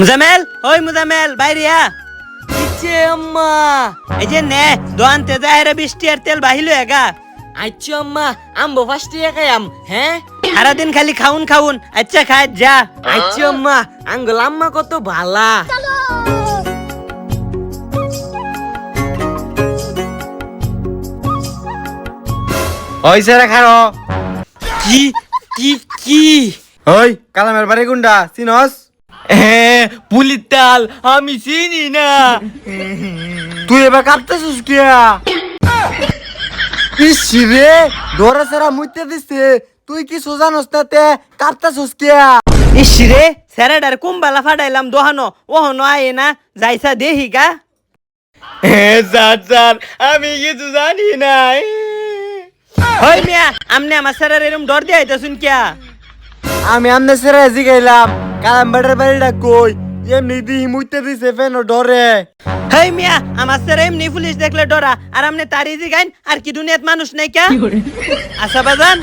মুজামেল, ওই মুজামেল বাইরিয়া ইচ্ছে আম্মা এই যে নে দোয়ানতে যায়রে 20 টিয়ার তেল বাহিলো এগা। আচ্ছা আম্মা আমবো ফার্স্ট ইয়ার খাইয়াম হ্যাঁ। সারাদিন খালি খাউন খাউন, আচ্ছা খায় যা। আচ্ছা আম্মা আঙ্গুল আম্মা কত ভালা। ওই সেরা খারো। কি কি কি ওই কালামের বাড়ি গুন্ডা চিনস? পুলির তাল আমি চিনি না। তুই এবার কাঁপতেছিস কিয়া? ইস রে দরা সেরা মুইতে দিছে, তুই কি সোজানস তাতে কাঁপতেছিস কিয়া? ইস রে স্যারেডার কুম্বালা ফাটাইলাম দোহানো ওহনো আয়ে না যাইসা দেহি গা। স্যার স্যার আমি কিছু জানি না। ওই মিয়া আমনে আমার স্যারের এরম ডর দিয়ে আইতাছুন কিয়া? আমি আমনে সেরা জিগাইলাম কালাম বাড়ির বাড়িটা কই, এমনি দিহি মুইতে দিছে ফেন ডরে। হেই মিয়া আমার স্যার এমনি পুলিশ দেখলে ডরা, আর আমনে তারি জিগাইন আর কি দুনিয়াত মানুষ নাই কিয়া? আচ্ছা বাজান